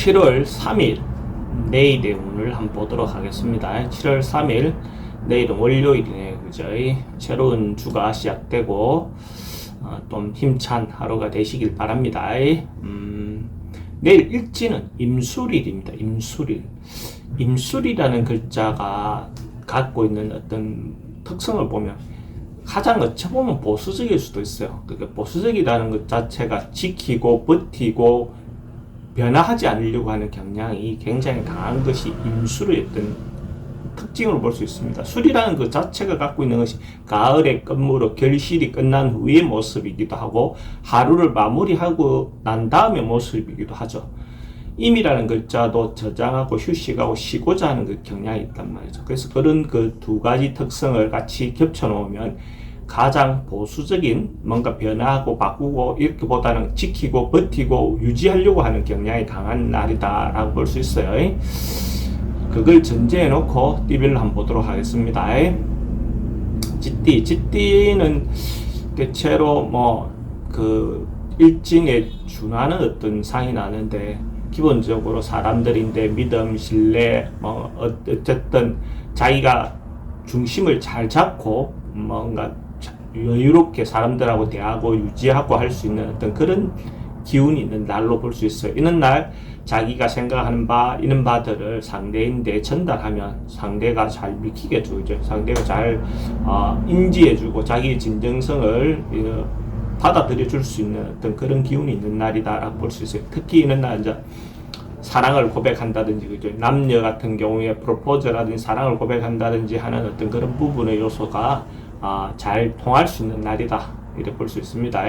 7월 3일 내일의 운을 한번 보도록 하겠습니다. 7월 3일 내일은 월요일이네요. 그죠? 새로운 주가 시작되고 좀 힘찬 하루가 되시길 바랍니다. 내일 일지는 임술일입니다. 임술이라는 글자가 갖고 있는 어떤 특성을 보면 가장 어찌 보면 보수적일 수도 있어요. 그러니까 보수적이라는 것 자체가 지키고 버티고 변화하지 않으려고 하는 경향이 굉장히 강한 것이 임술의 어떤 특징으로 볼 수 있습니다. 술이라는 것 자체가 갖고 있는 것이 가을의 끝무로 결실이 끝난 후의 모습이기도 하고 하루를 마무리하고 난 다음의 모습이기도 하죠. 임이라는 글자도 저장하고 휴식하고 쉬고자 하는 그 경향이 있단 말이죠. 그래서 그런 그 두 가지 특성을 같이 겹쳐 놓으면 가장 보수적인 뭔가 변화하고 바꾸고 이렇게 보다는 지키고 버티고 유지하려고 하는 경향이 강한 날이다라고 볼 수 있어요. 그걸 전제해 놓고 띠별로 한번 보도록 하겠습니다. 쥐띠는 대체로 그 일진에 준하는 어떤 상이 나는데 기본적으로 사람들인데 믿음, 신뢰, 어쨌든 자기가 중심을 잘 잡고 뭔가 여유롭게 사람들하고 대하고 유지하고 할 수 있는 어떤 그런 기운이 있는 날로 볼 수 있어요. 이런 날 자기가 생각하는 이런 바들을 상대인데 전달하면 상대가 잘 믿기게 주죠. 상대가 잘 인지해주고 자기의 진정성을 받아들여 줄 수 있는 어떤 그런 기운이 있는 날이다라고 볼 수 있어요. 특히 이런 날 이제 사랑을 고백한다든지, 그죠? 남녀 같은 경우에 프로포즈라든지 사랑을 고백한다든지 하는 어떤 그런 부분의 요소가 잘 통할 수 있는 날이다. 이렇게 볼 수 있습니다.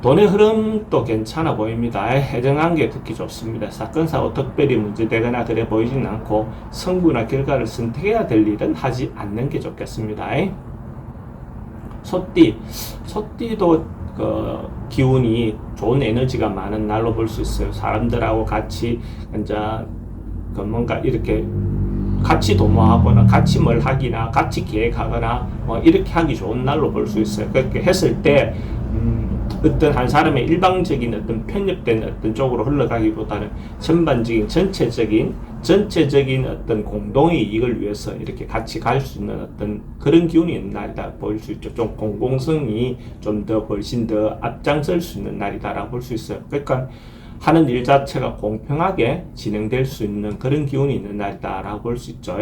돈의 흐름도 괜찮아 보입니다. 해정관계 특히 좋습니다. 사건, 사고 특별히 문제되거나 그래 보이진 않고 성부나 결과를 선택해야 될 일은 하지 않는 게 좋겠습니다. 소띠도 그 기운이 좋은 에너지가 많은 날로 볼 수 있어요. 사람들하고 같이 이제 그 뭔가 이렇게 같이 도모하거나 같이 뭘 하기나 같이 계획하거나 이렇게 하기 좋은 날로 볼 수 있어요. 그렇게 했을 때 어떤 한 사람의 일방적인 어떤 편협된 어떤 쪽으로 흘러가기보다는 전반적인 전체적인 어떤 공동의 이익을 위해서 이렇게 같이 갈 수 있는 어떤 그런 기운이 있는 날이다 볼 수 있죠. 좀 공공성이 좀 더 훨씬 더 앞장설 수 있는 날이다라고 볼 수 있어요. 그러니까 하는 일 자체가 공평하게 진행될 수 있는 그런 기운이 있는 날이다라고 볼 수 있죠.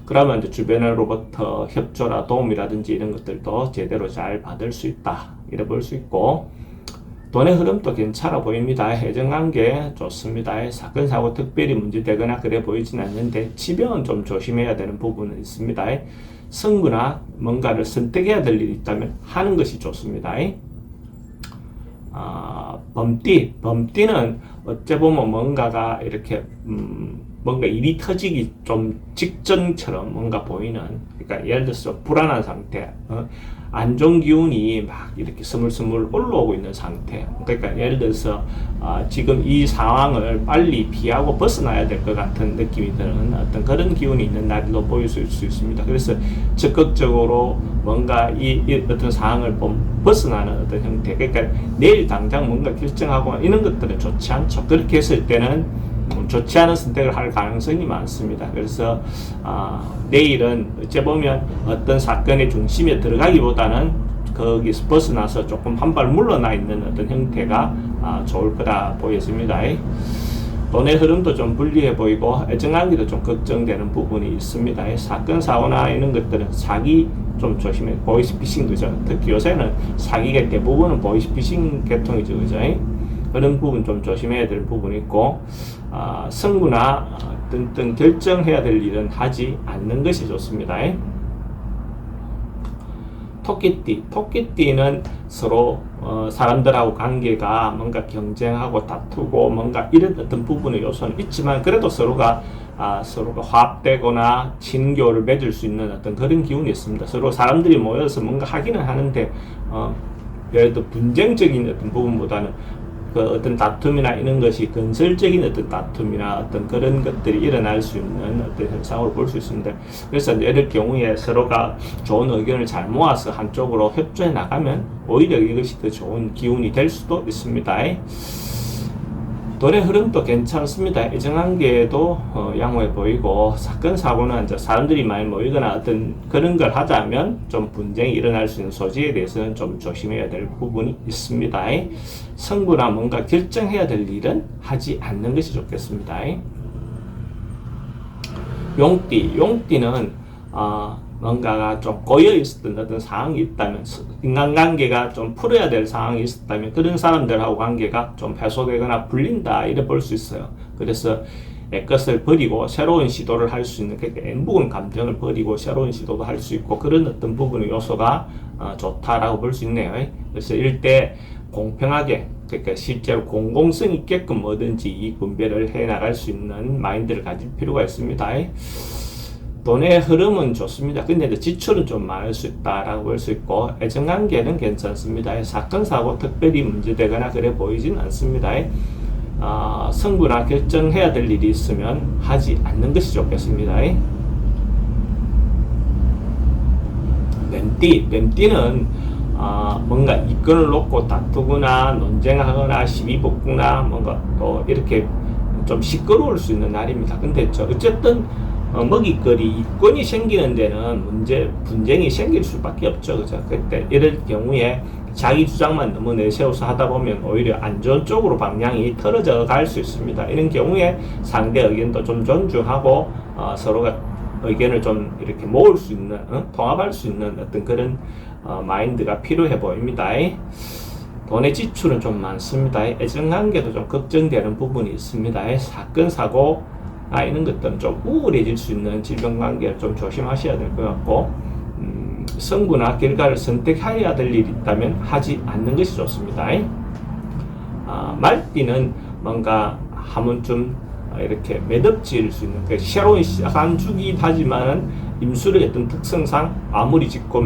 그러면 이제 주변으로부터 협조나 도움이라든지 이런 것들도 제대로 잘 받을 수 있다. 이래 볼 수 있고, 돈의 흐름도 괜찮아 보입니다. 해정관계 좋습니다. 사건, 사고 특별히 문제되거나 그래 보이진 않는데 치명은 좀 조심해야 되는 부분은 있습니다. 승부나 뭔가를 선택해야 될 일이 있다면 하는 것이 좋습니다. 범띠는 어째 보면 뭔가가 이렇게 뭔가 일이 터지기 좀 직전처럼 뭔가 보이는, 그러니까 예를 들어서 불안한 상태, 안 좋은 기운이 막 이렇게 스물스물 올라오고 있는 상태. 그러니까 예를 들어서 지금 이 상황을 빨리 피하고 벗어나야 될 것 같은 느낌이 드는 어떤 그런 기운이 있는 날로 보일 수 있습니다. 그래서 적극적으로 뭔가 이 어떤 상황을 벗어나는 어떤 형태. 그러니까 내일 당장 뭔가 결정하고 이런 것들은 좋지 않죠. 그렇게 했을 때는 좋지 않은 선택을 할 가능성이 많습니다. 그래서 내일은 어째 보면 어떤 사건의 중심에 들어가기보다는 거기서 벗어나서 조금 한 발 물러나 있는 어떤 형태가 좋을 거라 보였습니다. 돈의 흐름도 좀 불리해 보이고 애정관계도 좀 걱정되는 부분이 있습니다. 사건, 사고나 이런 것들은 사기 좀 조심해. 보이스피싱, 그죠? 특히 요새는 사기가 대부분은 보이스피싱 계통이죠, 그죠? 그런 부분 좀 조심해야 될 부분이 있고, 승부나 어떤 결정해야 될 일은 하지 않는 것이 좋습니다. 토끼띠는 서로 사람들하고 관계가 뭔가 경쟁하고 다투고 뭔가 이런 어떤 부분의 요소는 있지만 그래도 서로가 화합되거나 친교를 맺을 수 있는 어떤 그런 기운이 있습니다. 서로 사람들이 모여서 뭔가 하기는 하는데 예를 들어 분쟁적인 어떤 부분보다는 그 어떤 다툼이나 이런 것이 건설적인 어떤 다툼이나 어떤 그런 것들이 일어날 수 있는 어떤 현상으로 볼 수 있습니다. 그래서 이럴 경우에 서로가 좋은 의견을 잘 모아서 한쪽으로 협조해 나가면 오히려 이것이 더 좋은 기운이 될 수도 있습니다. 돈의 흐름도 괜찮습니다. 애정관계도 양호해 보이고, 사건 사고는 이제 사람들이 많이 모이거나 어떤 그런 걸 하자면 좀 분쟁이 일어날 수 있는 소지에 대해서는 좀 조심해야 될 부분이 있습니다. 성부나 뭔가 결정해야 될 일은 하지 않는 것이 좋겠습니다. 용띠는 뭔가가 좀 꼬여 있었던 어떤 상황이 있다면, 인간관계가 좀 풀어야 될 상황이 있었다면 그런 사람들하고 관계가 좀 해소되거나 풀린다 이래 볼 수 있어요. 그래서 애것을 버리고 새로운 시도를 할 수 있는, 그러니까 엠부근 감정을 버리고 새로운 시도도 할 수 있고 그런 어떤 부분의 요소가 좋다라고 볼 수 있네요. 그래서 일대 공평하게, 그러니까 실제로 공공성 있게끔 뭐든지 이익 분배를 해 나갈 수 있는 마인드를 가질 필요가 있습니다. 돈의 흐름은 좋습니다. 근데 지출은 좀 많을 수 있다라고 볼 수 있고, 애정관계는 괜찮습니다. 사건 사고 특별히 문제되거나 그래 보이진 않습니다. 성부나 결정해야 될 일이 있으면 하지 않는 것이 좋겠습니다. 뱀띠는 뭔가 이권을 놓고 다투거나 논쟁하거나 시비 붙거나 뭔가 또 이렇게 좀 시끄러울 수 있는 날입니다. 근데 어쨌든 먹이거리, 이권이 생기는 데는 분쟁이 생길 수밖에 없죠. 그죠? 그때 이럴 경우에 자기 주장만 너무 내세워서 하다 보면 오히려 안 좋은 쪽으로 방향이 틀어져 갈 수 있습니다. 이런 경우에 상대 의견도 좀 존중하고 서로가 의견을 좀 이렇게 모을 수 있는, 통합할 수 있는 어떤 그런 마인드가 필요해 보입니다. 돈의 지출은 좀 많습니다. 애정관계도 좀 걱정되는 부분이 있습니다. 사건, 사고, 이런 것들은 좀 우울해질 수 있는 질병관계를 좀 조심하셔야 될 것 같고, 성부나 결과를 선택해야 될 일이 있다면 하지 않는 것이 좋습니다. 말띠는 뭔가 한 번쯤 이렇게 매듭질 수 있는, 그러니까 새로운 시작한 주긴 하지만 임술의 어떤 특성상 마무리 짓고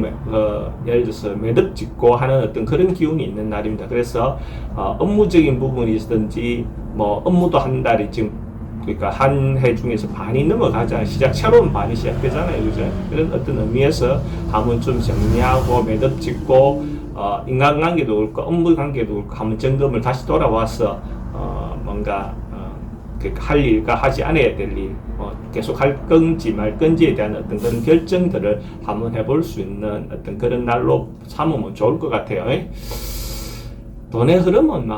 예를 들어서 매듭 짓고 하는 어떤 그런 기운이 있는 날입니다. 그래서 업무적인 부분이든지 뭐 업무도 한 달이 지금, 그러니까 한 해 중에서 반이 넘어가자 새로운 반이 시작되잖아요. 그죠? 그런 어떤 의미에서 한 번쯤 정리하고 매듭 짓고 인간관계도 그렇고 업무 관계도 그렇고 한 번 점검을 다시 돌아와서 뭔가 할 일과 하지 않아야 될 일, 계속 할 건지 말 건지에 대한 어떤 그런 결정들을 한번 해볼 수 있는 어떤 그런 날로 삼으면 좋을 것 같아요. 돈의 흐름은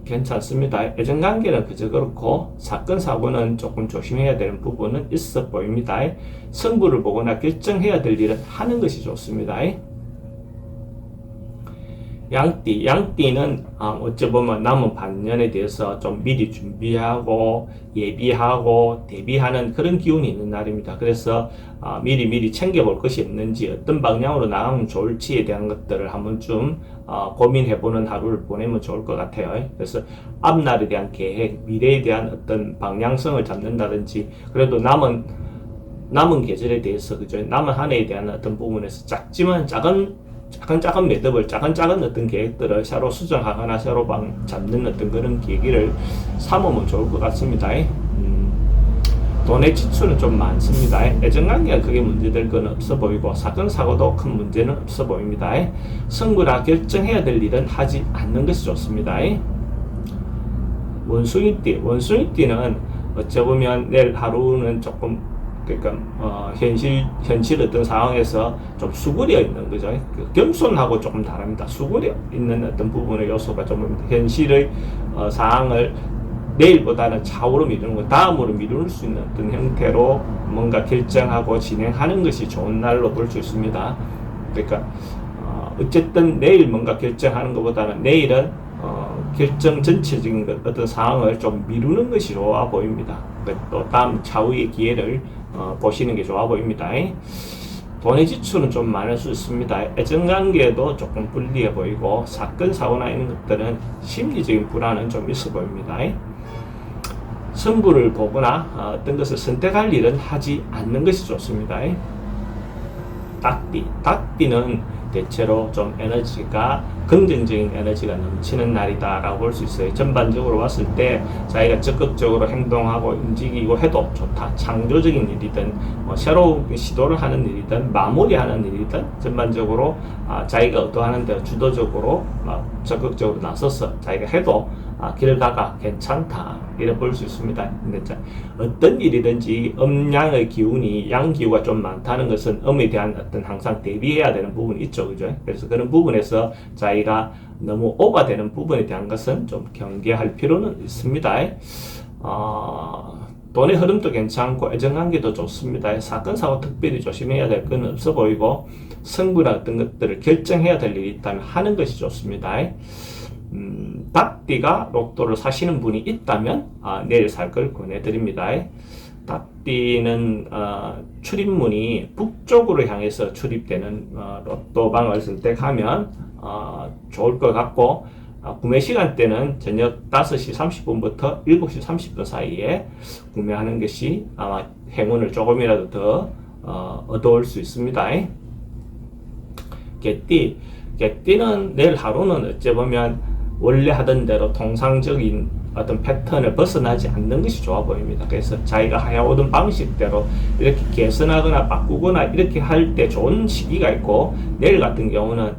괜찮습니다. 애정관계는 그저 그렇고 사건 사고는 조금 조심해야 되는 부분은 있어 보입니다. 승부를 보거나 결정해야 될 일은 하는 것이 좋습니다. 양띠는 어찌 보면 남은 반년에 대해서 좀 미리 준비하고 예비하고 대비하는 그런 기운이 있는 날입니다. 그래서 미리 챙겨볼 것이 없는지, 어떤 방향으로 나가면 좋을지에 대한 것들을 한 번쯤 고민해보는 하루를 보내면 좋을 것 같아요. 그래서 앞날에 대한 계획, 미래에 대한 어떤 방향성을 잡는다든지, 그래도 남은 계절에 대해서, 그죠? 남은 한 해에 대한 어떤 부분에서 작지만 작은 매듭을, 작은 어떤 계획들을 새로 수정하거나 새로 잡는 어떤 그런 계기를 삼으면 좋을 것 같습니다. 돈의 지출은 좀 많습니다. 애정관계가 크게 문제될 건 없어 보이고, 사건, 사고도 큰 문제는 없어 보입니다. 승부라 결정해야 될 일은 하지 않는 것이 좋습니다. 원숭이띠는 어쩌보면 내일 하루는 조금, 그러니까 현실 어떤 상황에서 좀 수그려 있는 거죠. 겸손하고 조금 다릅니다. 수그려 있는 어떤 부분의 요소가 좀 현실의 상황을 내일보다는 차후로 미루는 것, 다음으로 미룰 수 있는 어떤 형태로 뭔가 결정하고 진행하는 것이 좋은 날로 볼 수 있습니다. 그러니까 어쨌든 내일 뭔가 결정하는 것보다는 내일은 결정 전체적인 어떤 상황을 좀 미루는 것이 좋아 보입니다. 또 다음 차후의 기회를 보시는 게 좋아 보입니다. 돈의 지출은 좀 많을 수 있습니다. 애정관계도 조금 불리해 보이고, 사건, 사고나 이런 것들은 심리적인 불안은 좀 있어 보입니다. 승부를 보거나 어떤 것을 선택할 일은 하지 않는 것이 좋습니다. 닭띠는 대체로 좀 에너지가 긍정적인 에너지가 넘치는 날이다라고 볼 수 있어요. 전반적으로 봤을 때 자기가 적극적으로 행동하고 움직이고 해도 좋다. 창조적인 일이든 새로운 시도를 하는 일이든 마무리하는 일이든 전반적으로 자기가 의도하는 대로 주도적으로 적극적으로 나서서 자기가 해도 결과가 괜찮다 이렇게 볼 수 있습니다. 근데 어떤 일이든지 음양의 기운이 양기후가 좀 많다는 것은 음에 대한 어떤 항상 대비해야 되는 부분이 있죠, 그죠? 그래서 그런 부분에서 자기가 너무 오버되는 부분에 대한 것은 좀 경계할 필요는 있습니다. 돈의 흐름도 괜찮고 애정관계도 좋습니다. 사건 사고 특별히 조심해야 될 건 없어 보이고 승부나 어떤 것들을 결정해야 될 일이 있다면 하는 것이 좋습니다. 닭띠가 로또를 사시는 분이 있다면 내일 살 걸 권해드립니다. 닭띠는 출입문이 북쪽으로 향해서 출입되는 로또방을 선택하면 좋을 것 같고 구매 시간대는 저녁 5시 30분부터 7시 30분 사이에 구매하는 것이 아마 행운을 조금이라도 더 얻어올 수 있습니다. 개띠는 내일 하루는 어째 보면 원래 하던 대로 통상적인 어떤 패턴을 벗어나지 않는 것이 좋아 보입니다. 그래서 자기가 해오던 방식대로 이렇게 개선하거나 바꾸거나 이렇게 할 때 좋은 시기가 있고, 내일 같은 경우는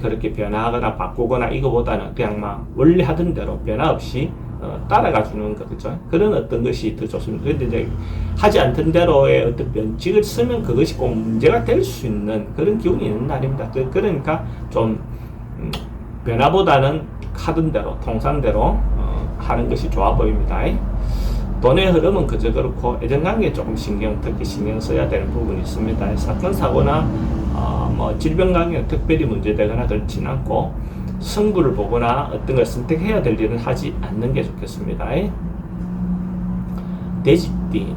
그렇게 변화하거나 바꾸거나 이거보다는 그냥 막 원래 하던 대로 변화 없이 따라가 주는 거, 그죠? 그런 어떤 것이 더 좋습니다. 그런데 이제 하지 않던 대로의 어떤 변칙을 쓰면 그것이 꼭 문제가 될 수 있는 그런 기운이 있는 날입니다. 그러니까 좀 변화보다는 하던 대로 통상대로 하는 것이 좋아 보입니다. 돈의 흐름은 그저 그렇고 애정관계에 조금 특히 신경 써야 되는 부분이 있습니다. 사건 사고나 질병 관계는 특별히 문제되거나 그렇지는 않고, 승부를 보거나 어떤 걸 선택해야 될 일은 하지 않는 게 좋겠습니다.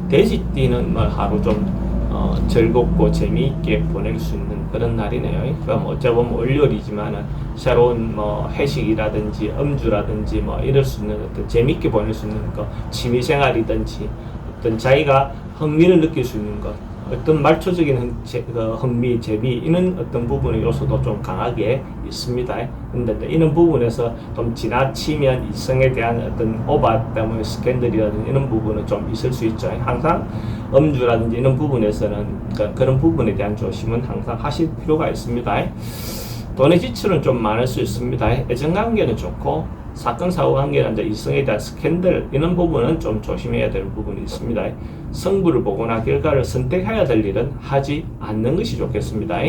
돼지띠는 하루 좀 즐겁고 재미있게 보낼 수 있는 그런 날이네요. 그럼 어쩌면 월요일이지만은 새로운 회식이라든지 음주라든지 이럴 수 있는 어떤 재미있게 보낼 수 있는 거, 취미생활이든지 어떤 자기가 흥미를 느낄 수 있는 것, 어떤 말초적인 흥미, 재미 이런 어떤 부분의 요소도 좀 강하게 있습니다. 근데 이런 부분에서 좀 지나치면 이성에 대한 어떤 오바 때문에 스캔들이라든지 이런 부분은 좀 있을 수 있죠. 항상 음주라든지 이런 부분에서는 그런 부분에 대한 조심은 항상 하실 필요가 있습니다. 돈의 지출은 좀 많을 수 있습니다. 애정관계는 좋고 사건 사고 관계나 이성에 대한 스캔들 이런 부분은 좀 조심해야 될 부분이 있습니다. 승부를 보거나 결과를 선택해야 될 일은 하지 않는 것이 좋겠습니다.